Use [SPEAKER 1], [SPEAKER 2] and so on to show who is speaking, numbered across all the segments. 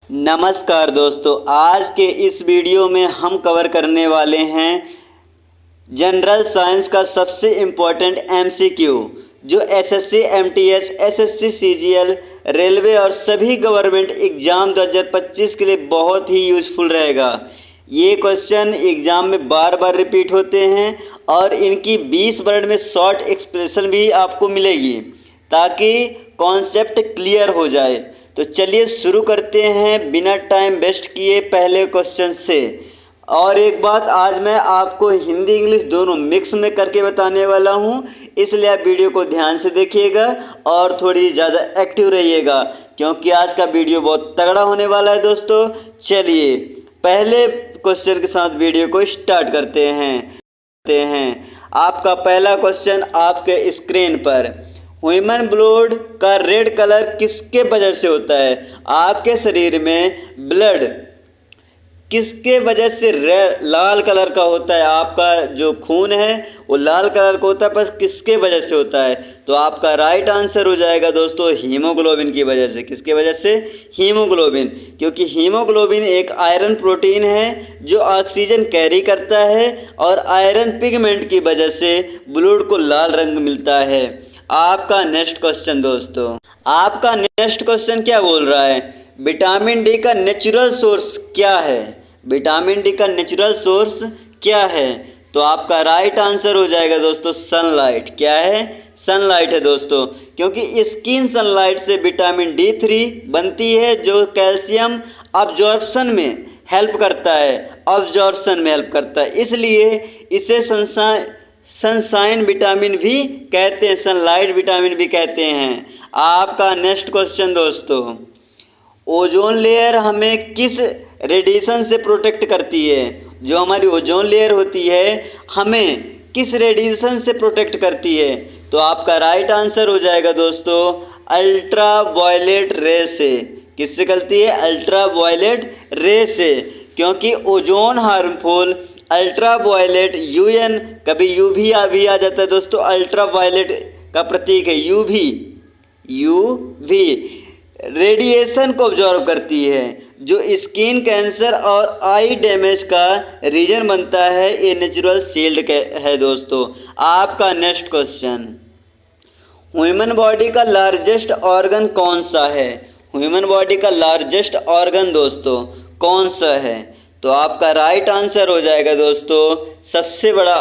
[SPEAKER 1] नमस्कार दोस्तों, आज के इस वीडियो में हम कवर करने वाले हैं जनरल साइंस का सबसे इम्पोर्टेंट एमसीक्यू जो SSC MTS, SSC CGL, railway और सभी गवर्नमेंट एग्ज़ाम 2025 के लिए बहुत ही यूज़फुल रहेगा। ये क्वेश्चन एग्ज़ाम में बार बार रिपीट होते हैं और इनकी 20 वर्ड में शॉर्ट एक्सप्रेशन भी आपको मिलेगी ताकि कॉन्सेप्ट क्लियर हो जाए। तो चलिए शुरू करते हैं बिना टाइम वेस्ट किए पहले क्वेश्चन से। और एक बात, आज मैं आपको हिंदी इंग्लिश दोनों मिक्स में करके बताने वाला हूँ, इसलिए आप वीडियो को ध्यान से देखिएगा और थोड़ी ज़्यादा एक्टिव रहिएगा क्योंकि आज का वीडियो बहुत तगड़ा होने वाला है दोस्तों। चलिए पहले क्वेश्चन के साथ वीडियो को स्टार्ट करते हैं। आपका पहला क्वेश्चन आपके स्क्रीन पर, ह्यूमन ब्लड का रेड कलर किसके वजह से होता है? आपके शरीर में ब्लड किसके वजह से लाल कलर का होता है? आपका जो खून है वो लाल कलर का होता है, पर किसके वजह से होता है? तो आपका राइट आंसर हो जाएगा दोस्तों हीमोग्लोबिन की वजह से। किसके वजह से? हीमोग्लोबिन, क्योंकि हीमोग्लोबिन एक आयरन प्रोटीन है जो ऑक्सीजन कैरी करता है और आयरन पिगमेंट की वजह से ब्लड को लाल रंग मिलता है। आपका नेक्स्ट क्वेश्चन दोस्तों, आपका नेक्स्ट क्वेश्चन क्या बोल रहा है? विटामिन डी का नेचुरल सोर्स क्या है? विटामिन डी का नेचुरल सोर्स क्या है? तो आपका राइट आंसर हो जाएगा दोस्तों सनलाइट। क्या है? सनलाइट है दोस्तों, क्योंकि स्किन सनलाइट से विटामिन D3 बनती है जो कैल्शियम अब्जॉर्प्शन में हेल्प करता है, इसलिए इसे सनशाइन विटामिन भी कहते हैं, सनलाइट विटामिन भी कहते हैं। आपका नेक्स्ट क्वेश्चन दोस्तों, ओजोन लेयर हमें किस रेडिएशन से प्रोटेक्ट करती है? जो हमारी ओजोन लेयर होती है हमें किस रेडिएशन से प्रोटेक्ट करती है? तो आपका राइट आंसर हो जाएगा दोस्तों अल्ट्रा वायलेट रे से। किससे करती है? अल्ट्रा वायलेट रे से, क्योंकि ozone harmful ultra violet UN, कभी UV भी आ जाता है दोस्तों, अल्ट्रा वायलेट का प्रतीक है UV रेडिएशन को ऑब्जॉर्व करती है जो स्किन कैंसर और आई डैमेज का रीजन बनता है। ये नेचुरल शील्ड है दोस्तों। आपका नेक्स्ट क्वेश्चन, ह्यूमन बॉडी का लार्जेस्ट ऑर्गन कौन सा है? ह्यूमन बॉडी का लार्जेस्ट ऑर्गन दोस्तों कौन सा है? तो आपका राइट आंसर हो जाएगा दोस्तों सबसे बड़ा,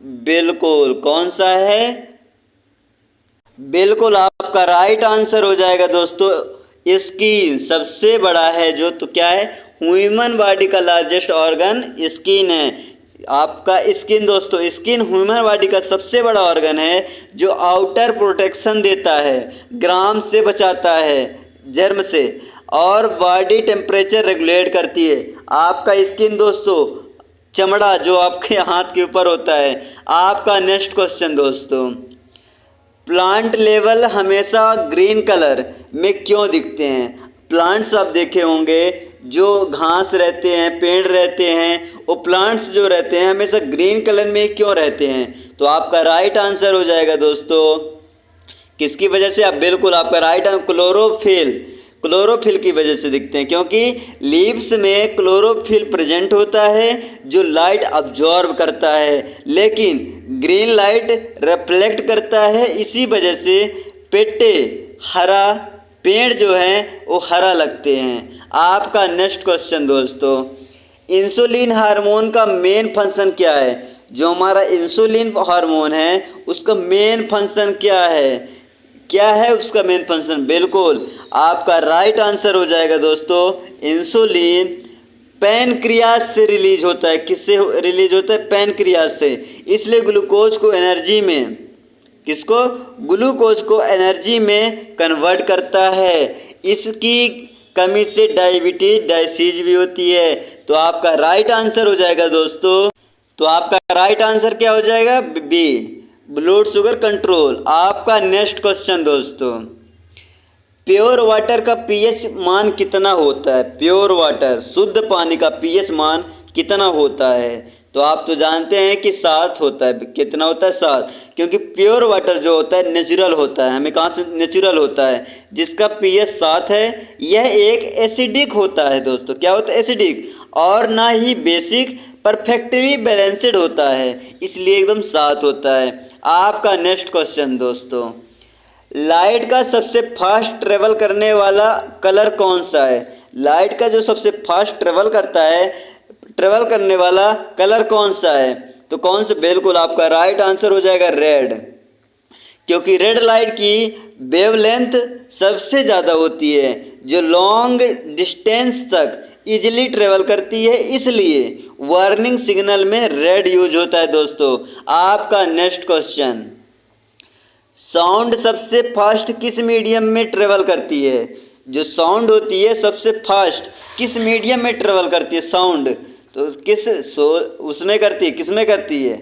[SPEAKER 1] बिल्कुल कौन सा है? बिल्कुल आपका राइट आंसर हो जाएगा दोस्तों स्किन सबसे बड़ा है जो, तो क्या है? ह्यूमन बॉडी का लार्जेस्ट ऑर्गन स्किन है। आपका स्किन दोस्तों, स्किन ह्यूमन बॉडी का सबसे बड़ा ऑर्गन है जो आउटर प्रोटेक्शन देता है, ग्राम से बचाता है, जर्म से, और बॉडी टेम्परेचर रेगुलेट करती है। आपका स्किन दोस्तों चमड़ा जो आपके हाथ के ऊपर होता है। आपका नेक्स्ट क्वेश्चन दोस्तों, प्लांट लेवल हमेशा ग्रीन कलर में क्यों दिखते हैं? प्लांट्स आप देखे होंगे जो घास रहते हैं, पेड़ रहते हैं, वो प्लांट्स जो रहते हैं हमेशा ग्रीन कलर में क्यों रहते हैं? तो आपका राइट आंसर हो जाएगा दोस्तों किसकी वजह से? आप बिल्कुल आपका राइट आंसर क्लोरोफिल की वजह से दिखते हैं, क्योंकि लीव्स में क्लोरोफिल प्रेजेंट होता है जो लाइट अब्जॉर्ब करता है, लेकिन ग्रीन लाइट रिफ्लेक्ट करता है। इसी वजह से पेड़ जो हैं वो हरा लगते हैं। आपका नेक्स्ट क्वेश्चन दोस्तों, इंसुलिन हार्मोन का मेन फंक्शन क्या है? जो हमारा इंसुलिन हार्मोन है उसका मेन फंक्शन क्या है उसका मेन फंक्शन? बिल्कुल आपका राइट आंसर हो जाएगा दोस्तों इंसुलिन पैनक्रियास से रिलीज होता है। किससे रिलीज होता है? पैनक्रियास से। इसलिए ग्लूकोज को एनर्जी में कन्वर्ट करता है। इसकी कमी से डायबिटीज भी होती है। तो आपका राइट आंसर हो जाएगा दोस्तों, तो आपका राइट आंसर क्या हो जाएगा? B, blood sugar control. आपका नेक्स्ट क्वेश्चन दोस्तों, प्योर वाटर का पीएच मान कितना होता है? प्योर वाटर शुद्ध पानी का पीएच मान कितना होता है? तो आप तो जानते हैं कि 7 होता है। कितना होता है? 7। क्योंकि प्योर वाटर जो होता है नेचुरल होता है, हमें कहाँ से नेचुरल होता है, जिसका pH 7 है, यह एक एसिडिक होता है दोस्तों। क्या होता है? एसिडिक। और ना ही बेसिक, परफेक्टली बैलेंस्ड होता है, इसलिए एकदम 7 होता है। आपका नेक्स्ट क्वेश्चन दोस्तों, लाइट का सबसे फास्ट ट्रेवल करने वाला कलर कौन सा है? लाइट का जो सबसे फास्ट ट्रेवल करता है, ट्रेवल करने वाला कलर कौन सा है? तो कौन सा? बिल्कुल आपका राइट आंसर हो जाएगा रेड। क्योंकि रेड लाइट की वेवलेंथ सबसे ज़्यादा होती है, जो लॉन्ग डिस्टेंस तक इजीली ट्रेवल करती है, इसलिए वार्निंग सिग्नल में रेड यूज होता है दोस्तों। आपका नेक्स्ट क्वेश्चन, साउंड सबसे फास्ट किस मीडियम में ट्रेवल करती है? जो साउंड होती है सबसे फास्ट किस मीडियम में ट्रेवल करती है साउंड? तो उसमें करती है, किस में करती है?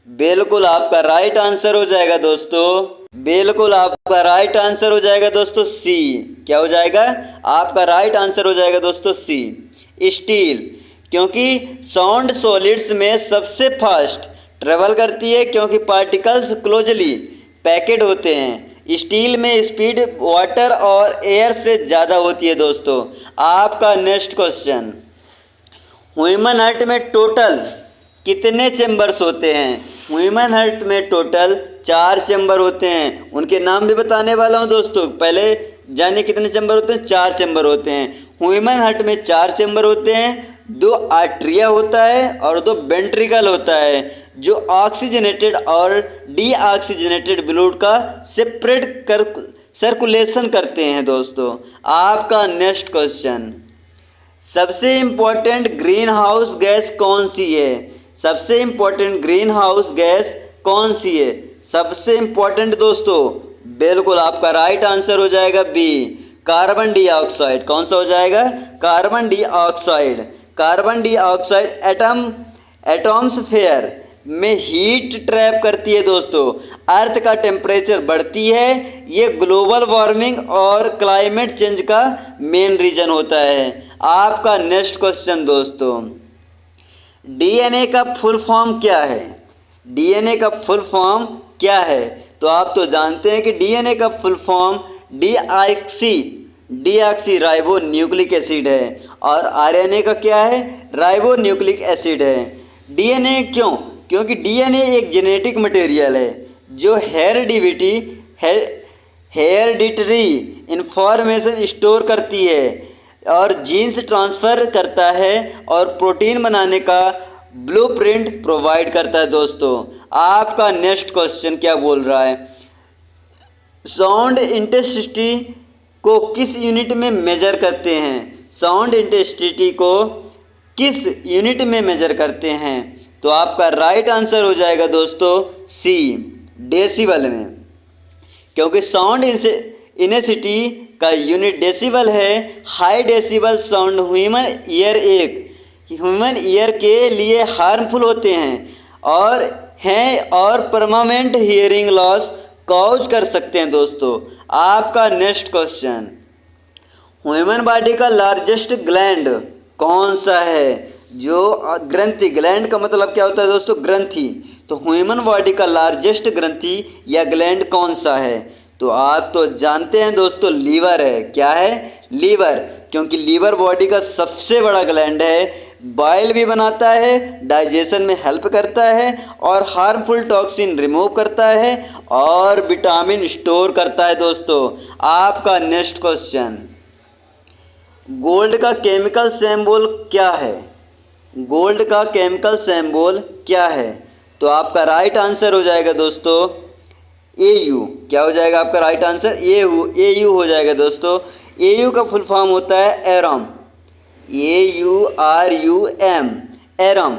[SPEAKER 1] बिल्कुल आपका राइट आंसर हो जाएगा दोस्तों, बिल्कुल आपका राइट आंसर हो जाएगा दोस्तों सी। क्या हो जाएगा? आपका राइट आंसर हो जाएगा दोस्तों सी, स्टील। क्योंकि साउंड सॉलिड्स में सबसे फास्ट ट्रेवल करती है, क्योंकि पार्टिकल्स क्लोजली पैकेट होते हैं। स्टील में स्पीड वाटर और एयर से ज़्यादा होती है दोस्तों। आपका नेक्स्ट क्वेश्चन, ह्यूमन हार्ट में टोटल कितने चैम्बर्स होते हैं? ह्यूमन हार्ट में टोटल 4 चैम्बर होते हैं। उनके नाम भी बताने वाला हूं दोस्तों। पहले जानिए कितने चैम्बर होते हैं? 4 चैम्बर होते हैं। ह्यूमन हार्ट में 4 चैम्बर होते हैं। 2 आर्टरिया होता है और 2 वेंट्रिकल होता है, जो ऑक्सीजनेटेड और डीऑक्सीजनेटेड ब्लड का सेपरेट कर सर्कुलेशन करते हैं दोस्तों। आपका नेक्स्ट क्वेश्चन, सबसे इम्पोर्टेंट ग्रीन हाउस गैस कौन सी है? सबसे इम्पोर्टेंट ग्रीन हाउस गैस कौन सी है? सबसे इम्पोर्टेंट दोस्तों, बिल्कुल आपका राइट आंसर हो जाएगा बी, कार्बन डाइऑक्साइड। कौन सा हो जाएगा? Carbon dioxide. Carbon dioxide atmosphere में हीट ट्रैप करती है दोस्तों। अर्थ का टेम्परेचर बढ़ती है, ये ग्लोबल वार्मिंग और क्लाइमेट चेंज का मेन रीजन होता है। आपका नेक्स्ट क्वेश्चन दोस्तों, डीएनए का फुल फॉर्म क्या है? डीएनए का फुल फॉर्म क्या है? तो आप तो जानते हैं कि डीएनए का full form deoxy ribo nucleic acid है, और आरएनए का क्या है? राइबो न्यूक्लिक एसिड है। डीएनए क्यों? क्योंकि डीएनए एक जेनेटिक मटेरियल है जो हेरेडिटरी इंफॉर्मेशन स्टोर करती है और जीन्स ट्रांसफ़र करता है और प्रोटीन बनाने का ब्लूप्रिंट प्रोवाइड करता है दोस्तों। आपका नेक्स्ट क्वेश्चन क्या बोल रहा है? साउंड इंटेंसिटी को किस यूनिट में मेजर करते हैं? साउंड इंटेंसिटी को किस यूनिट में मेजर करते हैं? तो आपका राइट आंसर हो जाएगा दोस्तों सी, डेसिबल में। क्योंकि साउंड इंटेंसिटी का यूनिट डेसिबल है। High decibel sound human ear के लिए हार्मफुल होते हैं और परमानेंट हियरिंग लॉस कॉज कर सकते हैं दोस्तों। आपका नेक्स्ट क्वेश्चन, ह्यूमन बॉडी का लार्जेस्ट ग्लैंड कौन सा है? जो ग्रंथि, ग्लैंड का मतलब क्या होता है दोस्तों? ग्रंथि। तो ह्यूमन बॉडी का लार्जेस्ट ग्रंथि या ग्लैंड कौन सा है? तो आप तो जानते हैं दोस्तों, लीवर है। क्या है? लीवर। क्योंकि लीवर बॉडी का सबसे बड़ा ग्लैंड है, बाइल भी बनाता है, डाइजेशन में हेल्प करता है और हार्मफुल टॉक्सिन रिमूव करता है और विटामिन स्टोर करता है दोस्तों। आपका नेक्स्ट क्वेश्चन, गोल्ड का केमिकल सिंबल क्या है? गोल्ड का केमिकल सिंबल क्या है? तो आपका राइट आंसर हो जाएगा दोस्तों AU। क्या हो जाएगा आपका राइट आंसर? AU हो जाएगा दोस्तों। AU का फुल फॉर्म होता है एरम, AURUM, एरम।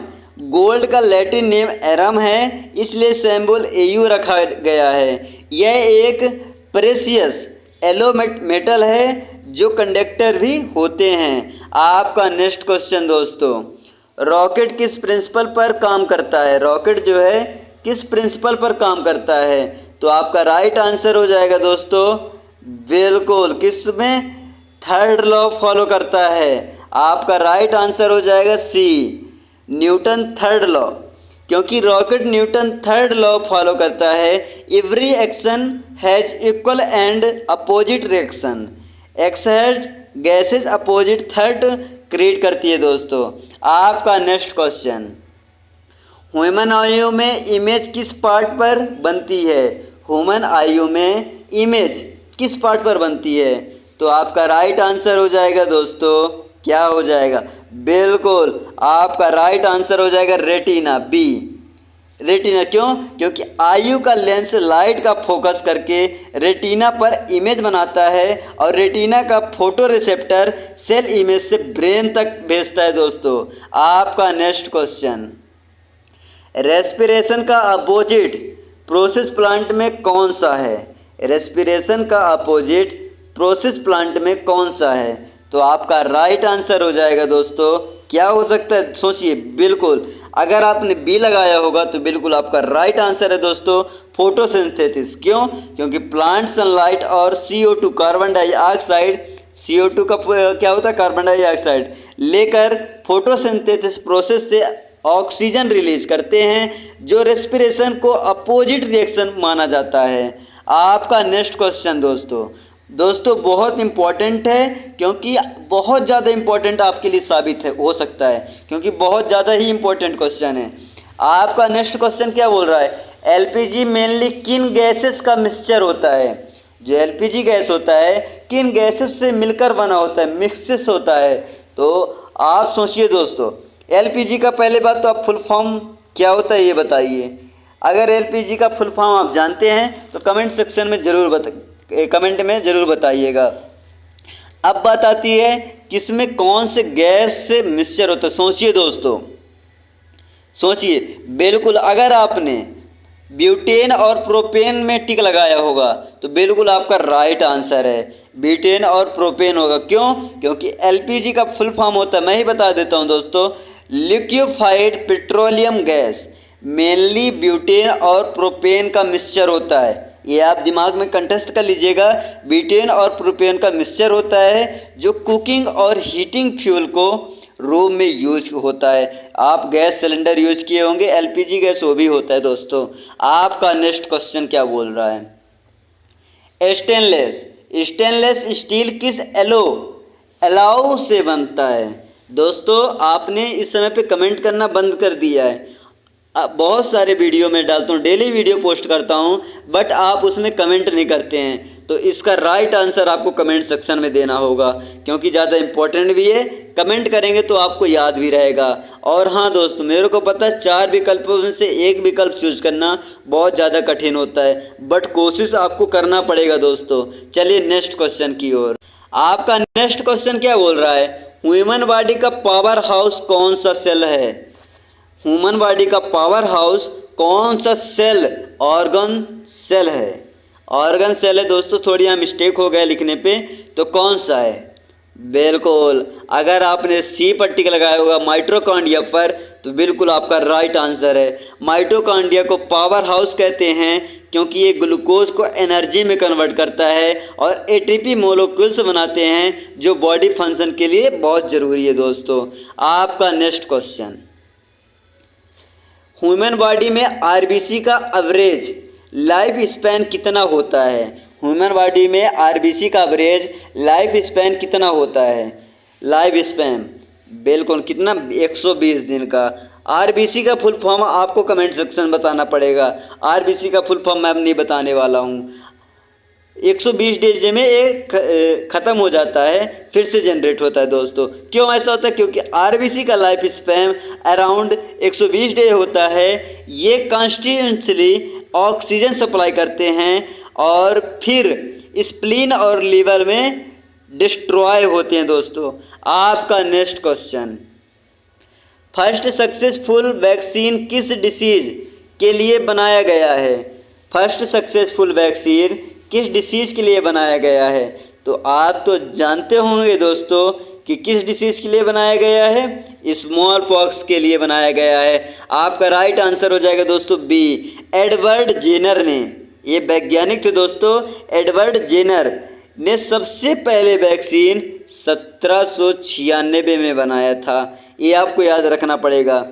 [SPEAKER 1] गोल्ड का लैटिन नेम एरम है, इसलिए सिंबल AU रखा गया है। यह एक प्रेशियस एलो मेटल है जो कंडक्टर भी होते हैं। आपका नेक्स्ट क्वेश्चन दोस्तों, रॉकेट किस प्रिंसिपल पर काम करता है? रॉकेट जो है किस प्रिंसिपल पर काम करता है? तो आपका राइट आंसर हो जाएगा दोस्तों, बिल्कुल किस में? थर्ड लॉ फॉलो करता है। आपका राइट आंसर हो जाएगा सी, न्यूटन थर्ड लॉ। क्योंकि rocket Newton third law follow करता है, every action has equal and opposite reaction. Exhaust gases opposite thrust create करती है दोस्तों। आपका नेक्स्ट क्वेश्चन, ह्यूमन आयु में इमेज किस पार्ट पर बनती है? ह्यूमन आयु में इमेज किस पार्ट पर बनती है? तो आपका राइट आंसर हो जाएगा दोस्तों, क्या हो जाएगा? बिल्कुल आपका राइट आंसर हो जाएगा रेटिना, बी, रेटिना। क्यों? क्योंकि आयु का लेंस लाइट का फोकस करके रेटिना पर इमेज बनाता है और रेटिना का फोटो रिसेप्टर सेल इमेज से ब्रेन तक भेजता है दोस्तों। आपका नेक्स्ट क्वेश्चन, रेस्पिरेशन का अपोजिट प्रोसेस प्लांट में कौन सा है? रेस्पिरेशन का अपोजिट प्रोसेस प्लांट में कौन सा है? तो आपका राइट आंसर हो जाएगा दोस्तों, क्या हो सकता है? सोचिए, बिल्कुल अगर आपने बी लगाया होगा तो बिल्कुल आपका राइट आंसर है दोस्तों, फोटोसिंथेसिस। क्यों? क्योंकि प्लांट सनलाइट और CO2 कार्बन डाइऑक्साइड, CO2 का क्या होता है? कार्बन डाइऑक्साइड लेकर फोटोसिंथेसिस प्रोसेस से ऑक्सीजन रिलीज करते हैं, जो रेस्पिरेशन को अपोजिट रिएक्शन माना जाता है। आपका नेक्स्ट क्वेश्चन दोस्तों बहुत इम्पॉर्टेंट है, क्योंकि बहुत ज़्यादा इम्पॉर्टेंट आपके लिए साबित हो सकता है, क्योंकि बहुत ज़्यादा ही इम्पॉर्टेंट क्वेश्चन है। आपका नेक्स्ट क्वेश्चन क्या बोल रहा है? LPG मेनली किन गैसेस का मिक्सचर होता है? जो LPG गैस होता है किन गैसेस से मिलकर बना होता है, मिक्सेस होता है? तो आप सोचिए दोस्तों, LPG का पहले बात तो आप फुल फॉर्म क्या होता है ये बताइए। अगर LPG का फुल फॉर्म आप जानते हैं तो कमेंट सेक्शन में कमेंट में ज़रूर बताइएगा। अब बात आती है कि इसमें कौन से गैस से मिक्सचर होता है। सोचिए दोस्तों, सोचिए, बिल्कुल अगर आपने ब्यूटेन और प्रोपेन में टिक लगाया होगा तो बिल्कुल आपका राइट आंसर है, ब्यूटेन और प्रोपेन होगा। क्यों? क्योंकि LPG का फुल फॉर्म होता है, मैं ही बता देता हूं दोस्तों, liquefied petroleum gas. Mainly butane और प्रोपेन का मिक्सचर होता है, ये आप दिमाग में कंठस्थ कर लीजिएगा। ब्यूटेन और प्रोपेन का मिक्सचर होता है जो कुकिंग और हीटिंग फ्यूल को रूम में यूज होता है। आप गैस सिलेंडर यूज किए होंगे, LPG गैस वो भी होता है दोस्तों। आपका नेक्स्ट क्वेश्चन क्या बोल रहा है? स्टेनलेस स्टील किस एलाउ से बनता है? दोस्तों आपने इस समय पे कमेंट करना बंद कर दिया है। बहुत सारे वीडियो में डालता हूँ, डेली वीडियो पोस्ट करता हूँ, बट आप उसमें कमेंट नहीं करते हैं। तो इसका राइट आंसर आपको कमेंट सेक्शन में देना होगा, क्योंकि ज़्यादा इम्पोर्टेंट भी है। कमेंट करेंगे तो आपको याद भी रहेगा। और हाँ दोस्तों, मेरे को पता है 4 विकल्पों में से एक विकल्प चूज करना बहुत ज़्यादा कठिन होता है, बट कोशिश आपको करना पड़ेगा दोस्तों। चलिए नेक्स्ट क्वेश्चन की ओर। आपका नेक्स्ट क्वेश्चन क्या बोल रहा है? ह्यूमन बॉडी का पावर हाउस कौन सा सेल है? ह्यूमन बॉडी का पावर हाउस कौन सा सेल? ऑर्गन सेल है। ऑर्गन सेल है दोस्तों, थोड़ी यहाँ मिस्टेक हो गया लिखने पे, तो कौन सा है? बिल्कुल अगर आपने सी पर टिक लगाया होगा माइटोकॉन्ड्रिया पर, तो बिल्कुल आपका राइट आंसर है। माइटोकॉन्ड्रिया को पावर हाउस कहते हैं क्योंकि ये ग्लूकोज को एनर्जी में कन्वर्ट करता है और ATP मोलिक्यूल्स बनाते हैं, जो बॉडी फंक्शन के लिए बहुत ज़रूरी है दोस्तों। आपका नेक्स्ट क्वेश्चन, ह्यूमन बॉडी में RBC का एवरेज लाइफ स्पैन कितना होता है? ह्यूमन बॉडी में RBC का एवरेज लाइफ स्पैन कितना होता है? लाइफ स्पैन बिल्कुल कितना? 120 दिन का। RBC का फुल फॉर्म आपको कमेंट सेक्शन बताना पड़ेगा। RBC का फुल फॉर्म मैं नहीं बताने वाला हूँ। 120 डेज में ये ख़त्म हो जाता है, फिर से जनरेट होता है दोस्तों। क्यों ऐसा होता है? क्योंकि RBC का लाइफ स्पैन अराउंड 120 डे होता है। ये कॉन्स्टिट्यूंसली ऑक्सीजन सप्लाई करते हैं और फिर स्प्लीन और लीवर में डिस्ट्रॉय होते हैं दोस्तों। आपका next question, first successful vaccine किस डिसीज़ के लिए बनाया गया है? फर्स्ट सक्सेसफुल वैक्सीन किस डिसीज़ के लिए बनाया गया है? तो आप तो जानते होंगे दोस्तों कि किस डिसीज़ के लिए बनाया गया है? स्मॉल पॉक्स के लिए बनाया गया है। आपका राइट आंसर हो जाएगा दोस्तों बी, एडवर्ड जेनर ने, ये वैज्ञानिक थे दोस्तों, एडवर्ड जेनर ने सबसे पहले वैक्सीन 1796 में बनाया था। ये आपको याद रखना पड़ेगा।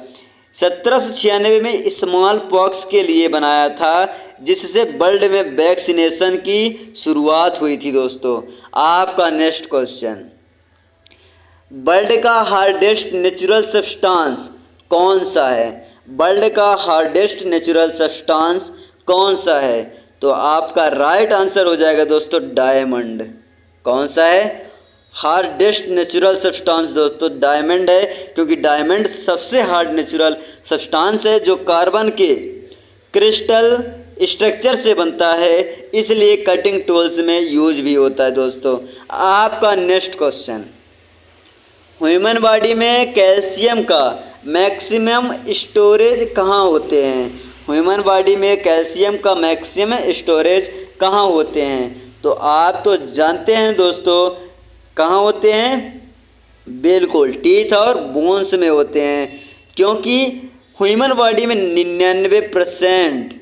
[SPEAKER 1] 1796 में स्मॉल पॉक्स के लिए बनाया था, जिससे वर्ल्ड में वैक्सीनेशन की शुरुआत हुई थी दोस्तों। आपका नेक्स्ट क्वेश्चन, वर्ल्ड का हार्डेस्ट नेचुरल सब्सटेंस कौन सा है? वर्ल्ड का हार्डेस्ट नेचुरल सब्सटेंस कौन सा है? तो आपका राइट आंसर हो जाएगा दोस्तों डायमंड। कौन सा है हार्डेस्ट नेचुरल सब्सटेंस? दोस्तों डायमंड है, क्योंकि डायमंड सबसे हार्ड नेचुरल सब्सटेंस है जो कार्बन के क्रिस्टल स्ट्रक्चर से बनता है, इसलिए कटिंग टूल्स में यूज भी होता है दोस्तों। आपका नेक्स्ट क्वेश्चन, ह्यूमन बॉडी में कैल्शियम का मैक्सिमम स्टोरेज कहाँ होते हैं? ह्यूमन बॉडी में कैल्शियम का मैक्सिमम स्टोरेज कहाँ होते हैं? तो आप तो जानते हैं दोस्तों कहाँ होते हैं, बिल्कुल टीथ और बोन्स में होते हैं, क्योंकि ह्यूमन बॉडी में 99%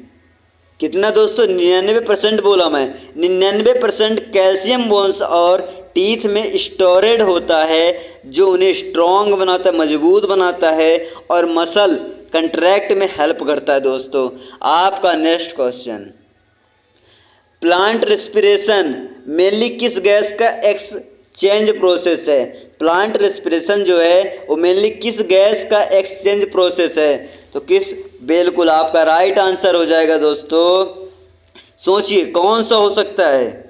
[SPEAKER 1] कितना दोस्तों 99% बोला मैं, 99% कैल्शियम बोन्स और टीथ में स्टोरेड होता है, जो उन्हें स्ट्रॉन्ग बनाता है, मजबूत बनाता है और मसल कंट्रैक्ट में हेल्प करता है दोस्तों। आपका next question, plant respiration mainly किस गैस का एक्सचेंज प्रोसेस है? प्लांट रेस्पिरेशन जो है वो मेनली किस गैस का एक्सचेंज प्रोसेस है? तो किस, बिल्कुल आपका राइट आंसर हो जाएगा दोस्तों, सोचिए कौन सा हो सकता है,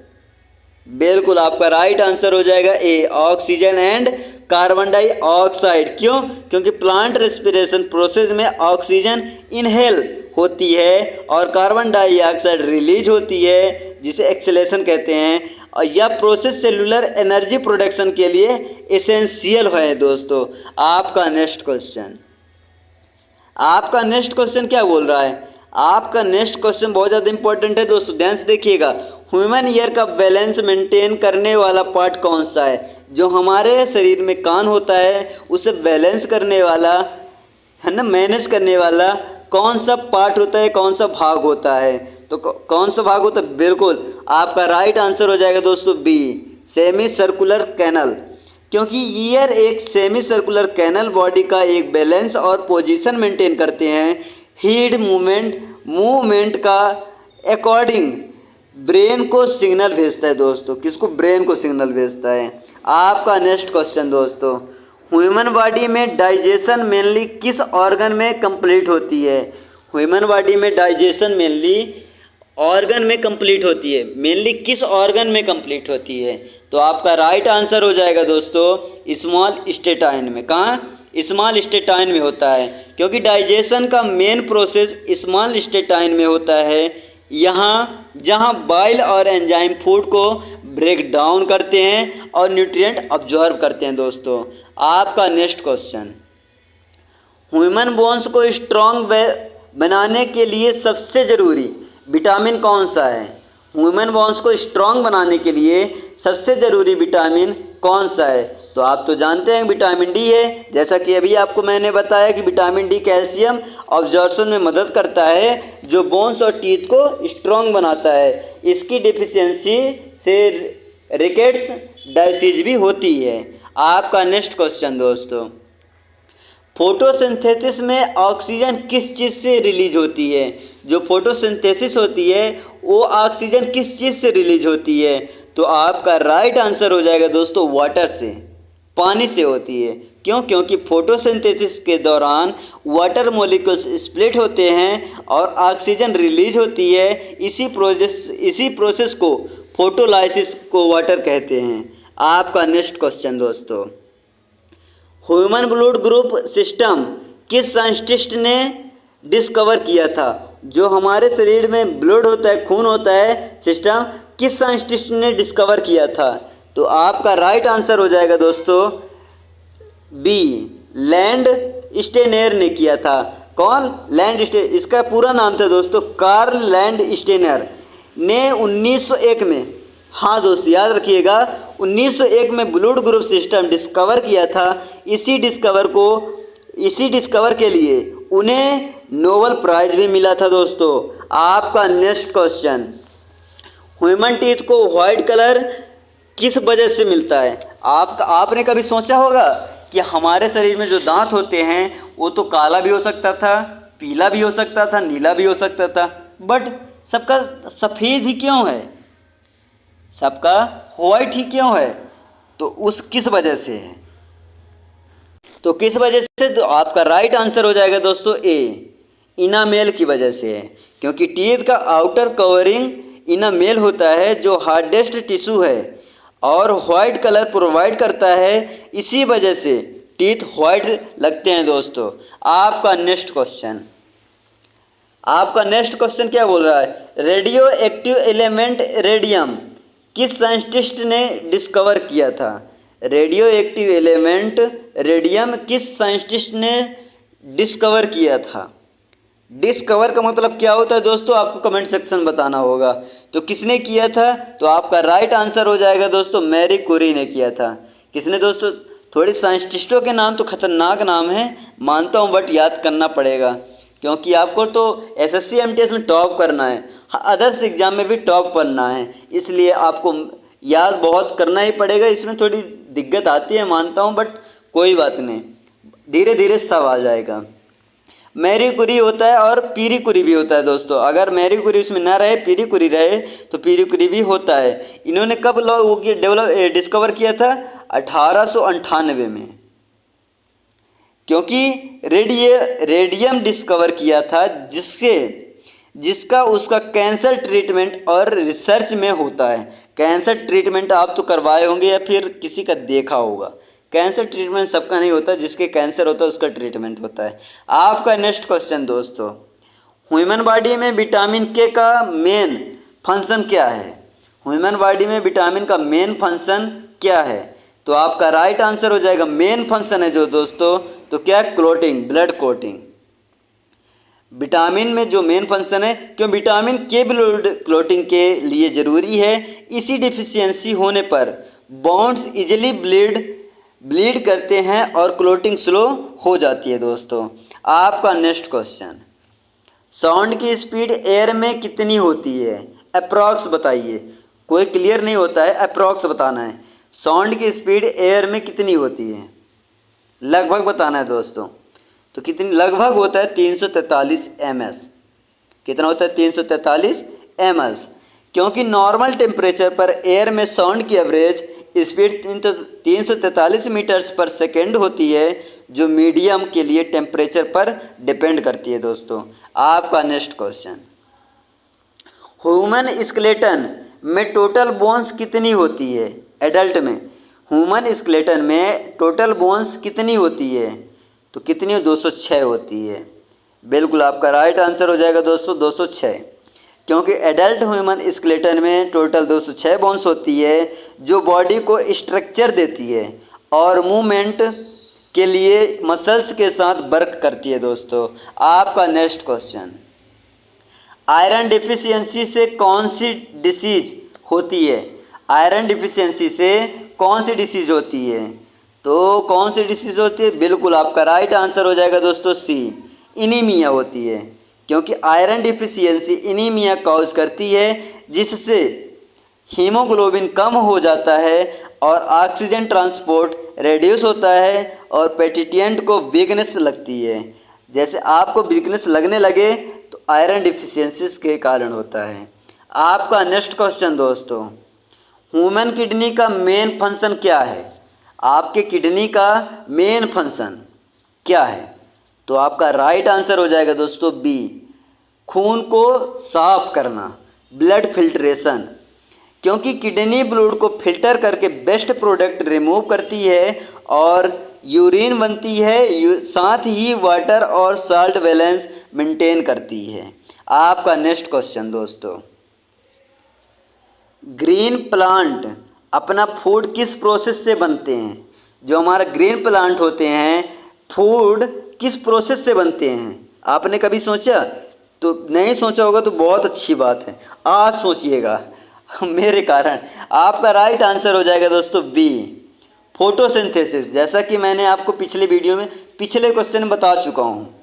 [SPEAKER 1] बिल्कुल आपका राइट आंसर हो जाएगा ए, ऑक्सीजन एंड कार्बन डाइऑक्साइड। क्यों? क्योंकि प्लांट रेस्पिरेशन प्रोसेस में ऑक्सीजन इनहेल होती है और कार्बन डाइऑक्साइड रिलीज होती है, जिसे एक्सेलेशन कहते हैं, और यह प्रोसेस सेलुलर एनर्जी प्रोडक्शन के लिए एसेंशियल है दोस्तों। आपका नेक्स्ट क्वेश्चन, आपका नेक्स्ट क्वेश्चन क्या बोल रहा है? आपका नेक्स्ट क्वेश्चन बहुत ज़्यादा इंपॉर्टेंट है दोस्तों, ध्यान से देखिएगा। ह्यूमन ईयर का बैलेंस मेंटेन करने वाला पार्ट कौन सा है? जो हमारे शरीर में कान होता है उसे बैलेंस करने वाला है ना, मैनेज करने वाला कौन सा पार्ट होता है, कौन सा भाग होता है? तो कौन सा भाग होता है? बिल्कुल आपका राइट आंसर हो जाएगा दोस्तों बी, सेमी सर्कुलर कैनल, क्योंकि ईयर एक सेमी सर्कुलर कैनल बॉडी का एक बैलेंस और पोजीशन मेंटेन करते हैं। हीड मूवमेंट का अकॉर्डिंग ब्रेन को सिग्नल भेजता है दोस्तों। किसको? ब्रेन को सिग्नल भेजता है। आपका नेक्स्ट क्वेश्चन दोस्तों, ह्यूमन बॉडी में डाइजेशन मेनली किस ऑर्गन में कंप्लीट होती है? ह्यूमन बॉडी में डाइजेशन मेनली ऑर्गन में कंप्लीट होती है, मेनली किस ऑर्गन में कंप्लीट होती है? तो आपका राइट आंसर हो जाएगा दोस्तों स्मॉल इंटेस्टाइन में। कहाँ? स्मॉल इंटेस्टाइन में होता है, क्योंकि डाइजेशन का मेन प्रोसेस स्मॉल इंटेस्टाइन में होता है, यहाँ जहाँ बाइल और एंजाइम फूड को ब्रेक डाउन करते हैं और न्यूट्रिएंट अब्जॉर्ब करते हैं दोस्तों। आपका नेक्स्ट क्वेश्चन, ह्यूमन बोन्स को स्ट्रॉन्ग बनाने के लिए सबसे ज़रूरी विटामिन कौन सा है? ह्यूमन बोन्स को स्ट्रॉन्ग बनाने के लिए सबसे ज़रूरी विटामिन कौन सा है? तो आप तो जानते हैं विटामिन डी है, जैसा कि अभी आपको मैंने बताया कि विटामिन डी कैल्शियम ऑब्जॉर्प्शन में मदद करता है, जो बोन्स और टीथ को स्ट्रॉन्ग बनाता है। इसकी डिफिशियंसी से रिकेट्स डिसीज भी होती है। आपका नेक्स्ट क्वेश्चन दोस्तों, फोटोसिंथेसिस में ऑक्सीजन किस चीज़ से रिलीज होती है? जो फोटोसिंथेसिस होती है वो ऑक्सीजन किस चीज़ से रिलीज होती है? तो आपका राइट आंसर हो जाएगा दोस्तों वाटर से, पानी से होती है। क्यों? क्योंकि फोटोसिंथेसिस के दौरान वाटर मॉलिक्यूल्स स्प्लिट होते हैं और ऑक्सीजन रिलीज होती है। इसी प्रोसेस को फोटोलाइसिस को वाटर कहते हैं। आपका नेक्स्ट क्वेश्चन दोस्तों, ह्यूमन ब्लड ग्रुप सिस्टम किस साइंटिस्ट ने डिस्कवर किया था? जो हमारे शरीर में ब्लड होता है, खून होता है, सिस्टम किस साइंटिस्ट ने डिस्कवर किया था? तो आपका राइट आंसर हो जाएगा दोस्तों बी, लैंड स्टेनर ने किया था। कौन? लैंड स्टेनर, इसका पूरा नाम था दोस्तों कार्ल लैंड स्टेनर ने 1901 में, हाँ दोस्तों याद रखिएगा, 1901 में ब्लड ग्रुप सिस्टम डिस्कवर किया था। इसी डिस्कवर के लिए उन्हें नोबेल प्राइज भी मिला था दोस्तों। आपका नेक्स्ट क्वेश्चन, ह्यूमन टीथ को वाइट कलर किस वजह से मिलता है? आपने कभी सोचा होगा कि हमारे शरीर में जो दांत होते हैं वो तो काला भी हो सकता था, पीला भी हो सकता था, नीला भी हो सकता था, बट सबका सफ़ेद ही क्यों है, सबका वाइट ही क्यों है? तो उस किस वजह से है? तो किस वजह से? तो आपका राइट आंसर हो जाएगा दोस्तों ए, इनामेल की वजह से है। क्योंकि टीथ का आउटर कवरिंग इनामेल होता है जो हार्डेस्ट टिश्यू है और वाइट कलर प्रोवाइड करता है, इसी वजह से टीथ वाइट लगते हैं दोस्तों। आपका नेक्स्ट क्वेश्चन क्या बोल रहा है? रेडियो एक्टिव एलिमेंट रेडियम किस साइंटिस्ट ने डिस्कवर किया था? रेडियो एक्टिव एलिमेंट रेडियम किस साइंटिस्ट ने डिस्कवर किया था? डिस्कवर का मतलब क्या होता है दोस्तों, आपको कमेंट सेक्शन बताना होगा। तो किसने किया था? तो आपका राइट आंसर हो जाएगा दोस्तों मैरी कुरी ने किया था। किसने दोस्तों? थोड़ी साइंटिस्टों के नाम तो खतरनाक नाम है, मानता हूँ, बट याद करना पड़ेगा क्योंकि आपको तो एसएससी एमटीएस में टॉप करना है, अदर्स एग्जाम में भी टॉप करना है, इसलिए आपको याद बहुत करना ही पड़ेगा। इसमें थोड़ी दिक्कत आती है मानता हूँ, बट कोई बात नहीं, धीरे धीरे सब आ जाएगा। मैरी कुरी होता है और पीरी कुरी भी होता है दोस्तों। अगर मैरी कुरी उसमें ना रहे, पीरी कुरी रहे, तो पीरी कुरी भी होता है। इन्होंने कब डिस्कवर किया था? 1898 में, क्योंकि रेडियम डिस्कवर किया था जिसका उसका कैंसर ट्रीटमेंट और रिसर्च में होता है। कैंसर ट्रीटमेंट आप तो करवाए होंगे या फिर किसी का देखा होगा। कैंसर ट्रीटमेंट सबका नहीं होता, जिसके कैंसर होता है उसका ट्रीटमेंट होता है। आपका नेक्स्ट क्वेश्चन दोस्तों, ह्यूमन बॉडी में विटामिन के का मेन फंक्शन क्या है? ह्यूमन बॉडी में विटामिन का मेन फंक्शन क्या है? तो आपका राइट आंसर हो जाएगा मेन फंक्शन है जो दोस्तों, तो क्या? Clotting, blood clotting. विटामिन में जो मेन फंक्शन है, क्यों? विटामिन के ब्लड क्लोटिंग के लिए ज़रूरी है। इसी डिफिशियंसी होने पर बॉन्ड्स इजीली ब्लीड करते हैं और क्लोटिंग स्लो हो जाती है दोस्तों। आपका नेक्स्ट क्वेश्चन, साउंड की स्पीड एयर में कितनी होती है? अप्रॉक्स बताइए, कोई क्लियर नहीं होता है, अप्रॉक्स बताना है। साउंड की स्पीड एयर में कितनी होती है? लगभग बताना है दोस्तों। तो कितनी लगभग होता है? 343 ms। कितना होता है? 343 ms। क्योंकि नॉर्मल टेम्परेचर पर एयर में साउंड की एवरेज स्पीड 343 मीटर्स पर सेकेंड होती है, जो मीडियम के लिए टेम्परेचर पर डिपेंड करती है दोस्तों। आपका नेक्स्ट क्वेश्चन, ह्यूमन स्केलेटन में टोटल बोन्स कितनी होती है? एडल्ट में ह्यूमन स्केलेटन में टोटल बोन्स कितनी होती है? तो कितनी? 206 होती है। बिल्कुल आपका राइट आंसर हो जाएगा दोस्तों 206, क्योंकि एडल्ट ह्यूमन स्केलेटन में टोटल 206 बोन्स होती है, जो बॉडी को स्ट्रक्चर देती है और मूवमेंट के लिए मसल्स के साथ वर्क करती है दोस्तों। आपका नेक्स्ट क्वेश्चन, आयरन डिफिशियंसी से कौन सी डिसीज होती है? आयरन डिफिशियंसी से कौन सी डिसीज होती है? तो कौन सी डिसीज होती है? बिल्कुल आपका राइट आंसर हो जाएगा दोस्तों सी, इनीमिया होती है। क्योंकि आयरन डिफिशियंसी इनीमिया कॉज करती है, जिससे हीमोग्लोबिन कम हो जाता है और ऑक्सीजन ट्रांसपोर्ट रिड्यूस होता है और पेटिएंट को वीकनेस लगती है। जैसे आपको वीकनेस लगने लगे तो आयरन डिफिशियंसी के कारण होता है। आपका नेक्स्ट क्वेश्चन दोस्तों, ह्यूमन किडनी का मेन फंक्शन क्या है? आपके किडनी का मेन फंक्शन क्या है? तो आपका राइट आंसर हो जाएगा दोस्तों बी, खून को साफ करना, ब्लड फिल्ट्रेशन। क्योंकि किडनी ब्लड को फिल्टर करके बेस्ट प्रोडक्ट रिमूव करती है और यूरिन बनती है, साथ ही वाटर और साल्ट बैलेंस मेंटेन करती है। आपका नेक्स्ट क्वेश्चन दोस्तों, ग्रीन प्लांट अपना फूड किस प्रोसेस से बनते हैं? जो हमारा ग्रीन प्लांट होते हैं, फूड किस प्रोसेस से बनते हैं? आपने कभी सोचा? तो नहीं सोचा होगा तो बहुत अच्छी बात है, आज सोचिएगा मेरे कारण। आपका राइट आंसर हो जाएगा दोस्तों बी, फोटोसिंथेसिस। जैसा कि मैंने आपको पिछले वीडियो में पिछले क्वेश्चन में बता चुका हूँ,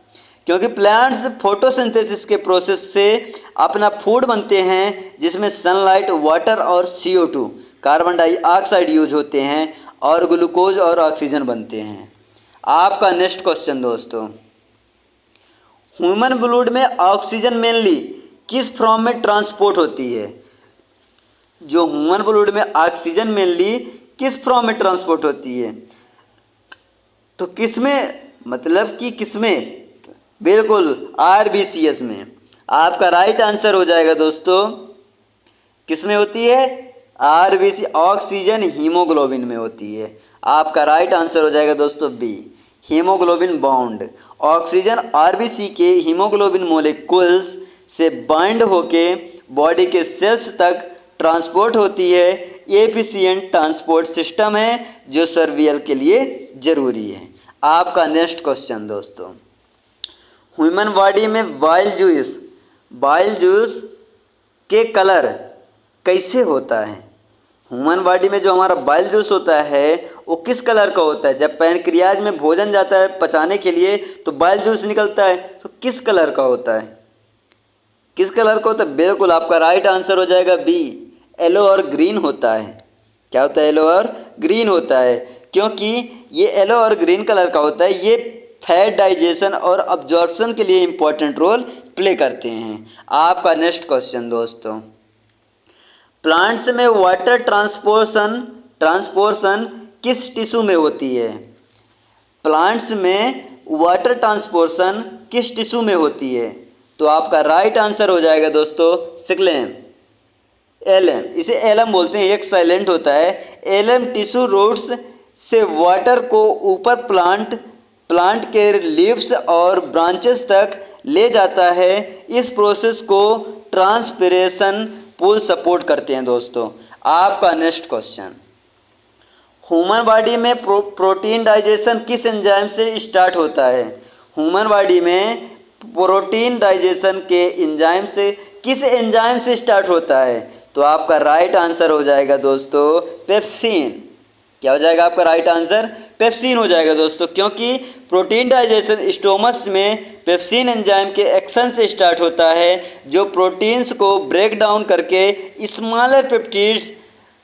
[SPEAKER 1] क्योंकि प्लांट्स फोटोसिंथेसिस के प्रोसेस से अपना फूड बनते हैं, जिसमें सनलाइट, वाटर और CO2 कार्बन डाइऑक्साइड यूज होते हैं और ग्लूकोज और ऑक्सीजन बनते हैं। आपका नेक्स्ट क्वेश्चन दोस्तों, ह्यूमन ब्लड में ऑक्सीजन मेनली किस फॉर्म में ट्रांसपोर्ट होती है? जो ह्यूमन ब्लड में ऑक्सीजन मेनली किस फॉर्म में ट्रांसपोर्ट होती है? तो किस में, मतलब कि किस में? बिल्कुल आरबीसीएस में। आपका राइट आंसर हो जाएगा दोस्तों, किस में होती है? आरबीसी, ऑक्सीजन हीमोग्लोबिन में होती है। आपका राइट आंसर हो जाएगा दोस्तों B, haemoglobin bond. Oxygen RBC के हीमोग्लोबिन मोलिक्यूल्स से बाइंड होके बॉडी के सेल्स तक ट्रांसपोर्ट होती है। एफिशिएंट ट्रांसपोर्ट सिस्टम है जो सर्वियल के लिए ज़रूरी है। आपका नेक्स्ट क्वेश्चन दोस्तों, ह्यूमन बॉडी में बाइल जूस के कलर कैसे होता है? ह्यूमन बॉडी में जो हमारा बाइल जूस होता है वो किस कलर का होता है? जब पैनक्रियाज में भोजन जाता है पचाने के लिए तो बाइल जूस निकलता है, तो किस कलर का होता है? किस कलर का होता है? बिल्कुल आपका राइट आंसर हो जाएगा बी, येलो और ग्रीन होता है। क्या होता है? येलो और ग्रीन होता है, क्योंकि ये येलो और ग्रीन कलर का होता है। ये फैट डाइजेशन और अब्जॉर्प्शन के लिए इम्पोर्टेंट रोल प्ले करते हैं। आपका नेक्स्ट क्वेश्चन दोस्तों, प्लांट्स में वाटर ट्रांसपोर्शन किस टिश्यू में होती है? प्लांट्स में वाटर ट्रांसपोर्शन किस टिश्यू में होती है? तो आपका राइट आंसर हो जाएगा दोस्तों सिक्लेम, एलम। इसे एलम बोलते हैं, एक साइलेंट होता है। एलम टिश्यू रूट्स से वाटर को ऊपर प्लांट के लीव्स और ब्रांचेस तक ले जाता है। इस प्रोसेस को ट्रांसपिरेशन पुल सपोर्ट करते हैं दोस्तों। आपका नेक्स्ट क्वेश्चन, ह्यूमन बॉडी में प्रोटीन डाइजेशन किस एंजाइम से स्टार्ट होता है? ह्यूमन बॉडी में प्रोटीन डाइजेशन के एंजाइम से किस एंजाइम से स्टार्ट होता है? तो आपका राइट आंसर हो जाएगा दोस्तों पेप्सिन। क्या हो जाएगा आपका राइट आंसर? पेप्सिन हो जाएगा दोस्तों, क्योंकि प्रोटीन डाइजेशन स्टोमस में पेप्सिन एंजाइम के एक्शन से स्टार्ट होता है, जो प्रोटीन्स को ब्रेक डाउन करके स्मॉलर पेप्टिड्स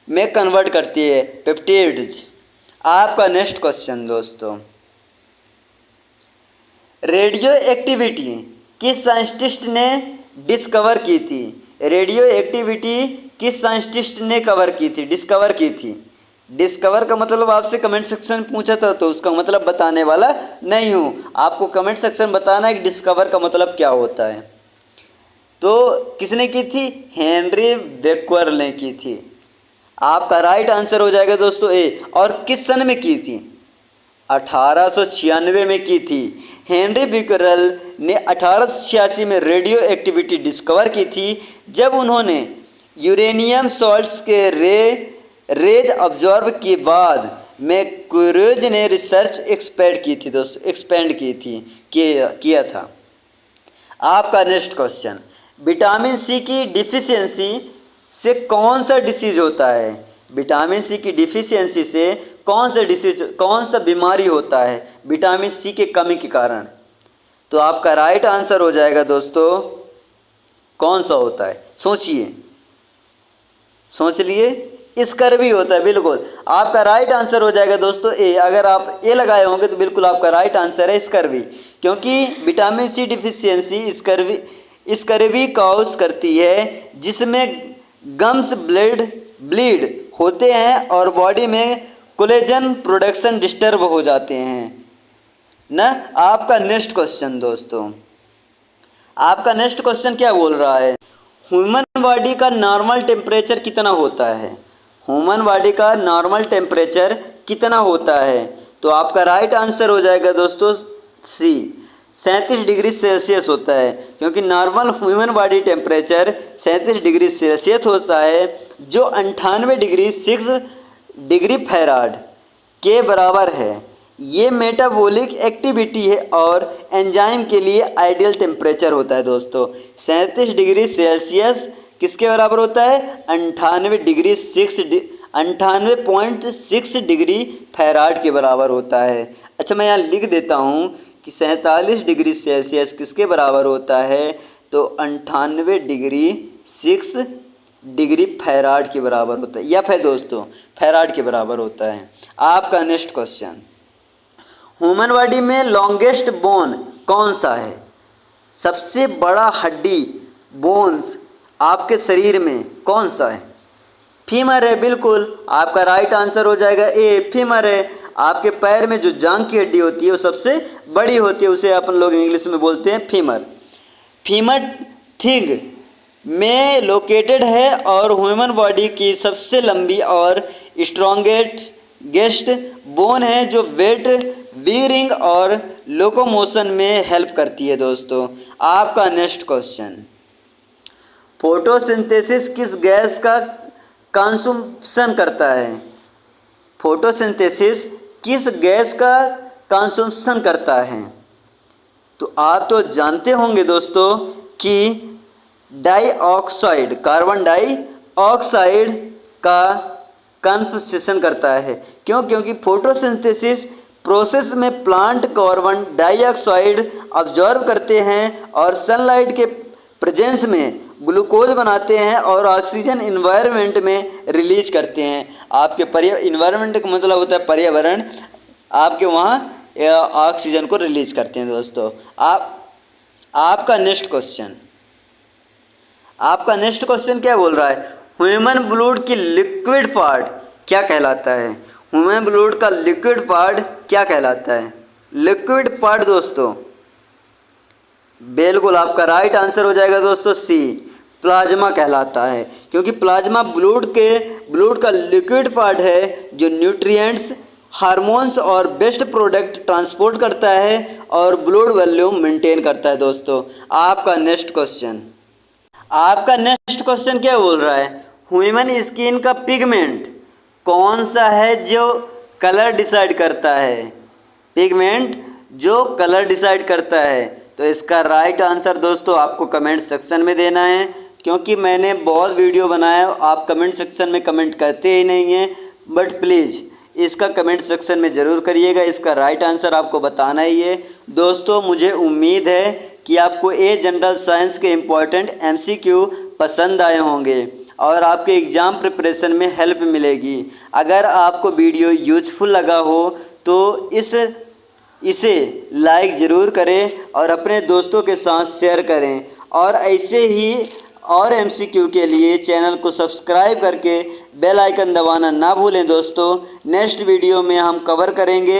[SPEAKER 1] में कन्वर्ट करती है, पेप्टिड्स। आपका नेक्स्ट क्वेश्चन दोस्तों, रेडियो एक्टिविटी किस साइंटिस्ट ने डिस्कवर की थी? रेडियो एक्टिविटी किस साइंटिस्ट ने डिस्कवर की थी? डिस्कवर का मतलब आपसे कमेंट सेक्शन में पूछा था, तो उसका मतलब बताने वाला नहीं हूँ। आपको कमेंट सेक्शन बताना है कि डिस्कवर का मतलब क्या होता है। तो किसने की थी? हेनरी बेक्वेरेल ने की थी। आपका राइट आंसर हो जाएगा दोस्तों ए। और किस सन में की थी? 1896 में की थी। हेनरी बेक्वेरेल ने 1886 में रेडियो एक्टिविटी डिस्कवर की थी, जब उन्होंने यूरेनियम सॉल्ट्स के रेज ऑब्जर्व के बाद मैक्यूरीज ने रिसर्च एक्सपेंड की थी किया था। आपका नेक्स्ट क्वेश्चन, विटामिन सी की डिफिशियंसी से कौन सा डिसीज होता है? विटामिन सी की डिफिशियंसी से कौन सा बीमारी होता है विटामिन सी के कमी के कारण? तो आपका राइट आंसर हो जाएगा दोस्तों, कौन सा होता है? सोच लिए, स्कर्वी होता है। बिल्कुल आपका राइट आंसर हो जाएगा दोस्तों ए। अगर आप ए लगाए होंगे तो बिल्कुल आपका राइट आंसर है स्कर्वी, क्योंकि vitamin C deficiency scurvy cause करती है, जिसमें गम्स ब्लीड होते हैं और बॉडी में कोलेजन प्रोडक्शन डिस्टर्ब हो जाते हैं ना। आपका नेक्स्ट क्वेश्चन दोस्तों, आपका नेक्स्ट क्वेश्चन क्या बोल रहा है? ह्यूमन बॉडी का नॉर्मल टेम्परेचर कितना होता है? ह्यूमन बॉडी का नॉर्मल टेम्परेचर कितना होता है? तो आपका राइट आंसर हो जाएगा दोस्तों सी, 37 डिग्री सेल्सियस होता है, क्योंकि normal human body temperature 37 degree Celsius होता है, जो 98.6 डिग्री फ़ारेनहाइट के बराबर है। ये मेटाबॉलिक एक्टिविटी है और एंजाइम के लिए आइडियल टेम्परेचर होता है दोस्तों। 37 डिग्री सेल्सियस किसके बराबर होता है? 98.6 डिग्री फ़ारेनहाइट के बराबर होता है। अच्छा, मैं यहाँ लिख देता हूँ कि 47 डिग्री सेल्सियस किसके बराबर होता है? तो 98.6 डिग्री फ़ारेनहाइट के बराबर होता है, या फिर दोस्तों फ़ारेनहाइट के बराबर होता है। आपका नेक्स्ट क्वेश्चन, ह्यूमन बॉडी में लॉन्गेस्ट बोन कौन सा है? सबसे बड़ा हड्डी बोन्स आपके शरीर में कौन सा है? फीमर है, बिल्कुल आपका राइट आंसर हो जाएगा ए, फीमर है। आपके पैर में जो जांघ की हड्डी होती है वो सबसे बड़ी होती है, उसे अपन लोग इंग्लिश में बोलते हैं फीमर। फीमर थिग में लोकेटेड है और ह्यूमन बॉडी की सबसे लंबी और स्ट्रॉन्गेस्ट बोन है जो वेट बीयरिंग और लोकोमोशन में हेल्प करती है। दोस्तों आपका नेक्स्ट क्वेश्चन, फोटोसिंथेसिस किस गैस का कंजम्पशन करता है? फोटोसिंथेसिस किस गैस का कंजम्पशन करता है? तो आप तो जानते होंगे दोस्तों कि डाइऑक्साइड, कार्बन डाइऑक्साइड का कंजम्पशन करता है। क्यों? क्योंकि फोटोसिंथेसिस प्रोसेस में प्लांट कार्बन डाइऑक्साइड ऑब्जर्व करते हैं और सनलाइट के प्रेजेंस में ग्लूकोज बनाते हैं और ऑक्सीजन इन्वायरमेंट में रिलीज करते हैं। आपके इन्वायरमेंट का मतलब होता है पर्यावरण, आपके वहाँ ऑक्सीजन को रिलीज करते हैं। दोस्तों आपका नेक्स्ट क्वेश्चन क्या बोल रहा है? ह्यूमन ब्लड की लिक्विड पार्ट क्या कहलाता है? ह्यूमन ब्लड का लिक्विड पार्ट क्या कहलाता है? लिक्विड पार्ट दोस्तों बिल्कुल आपका राइट आंसर हो जाएगा दोस्तों सी, प्लाज्मा कहलाता है। क्योंकि प्लाज्मा ब्लड का लिक्विड पार्ट है जो न्यूट्रिएंट्स, हार्मोन्स और वेस्ट प्रोडक्ट ट्रांसपोर्ट करता है और ब्लड वॉल्यूम मेंटेन करता है। दोस्तों आपका नेक्स्ट क्वेश्चन क्या बोल रहा है? ह्यूमन स्किन का पिगमेंट कौन सा है जो कलर डिसाइड करता है? पिगमेंट जो कलर डिसाइड करता है। तो इसका राइट आंसर दोस्तों आपको कमेंट सेक्शन में देना है। क्योंकि मैंने बहुत वीडियो बनाया, आप कमेंट सेक्शन में कमेंट करते ही नहीं हैं, बट प्लीज़ इसका कमेंट सेक्शन में ज़रूर करिएगा। इसका राइट आंसर आपको बताना ही है। दोस्तों मुझे उम्मीद है कि आपको ये जनरल साइंस के इम्पॉर्टेंट MCQ पसंद आए होंगे और आपके एग्ज़ाम प्रिपरेशन में हेल्प मिलेगी। अगर आपको वीडियो यूजफुल लगा हो तो इसे लाइक ज़रूर करें और अपने दोस्तों के साथ शेयर करें। और ऐसे ही और MCQ के लिए चैनल को सब्सक्राइब करके बेल आइकन दबाना ना भूलें। दोस्तों नेक्स्ट वीडियो में हम कवर करेंगे।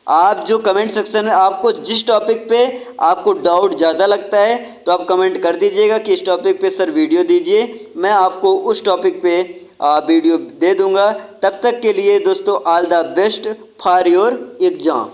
[SPEAKER 1] आप जो कमेंट सेक्शन में आपको जिस टॉपिक पे आपको डाउट ज़्यादा लगता है तो आप कमेंट कर दीजिएगा कि इस टॉपिक पे सर वीडियो दीजिए, मैं आपको उस टॉपिक पे वीडियो दे दूंगा। तब तक के लिए दोस्तों all the best for your exam.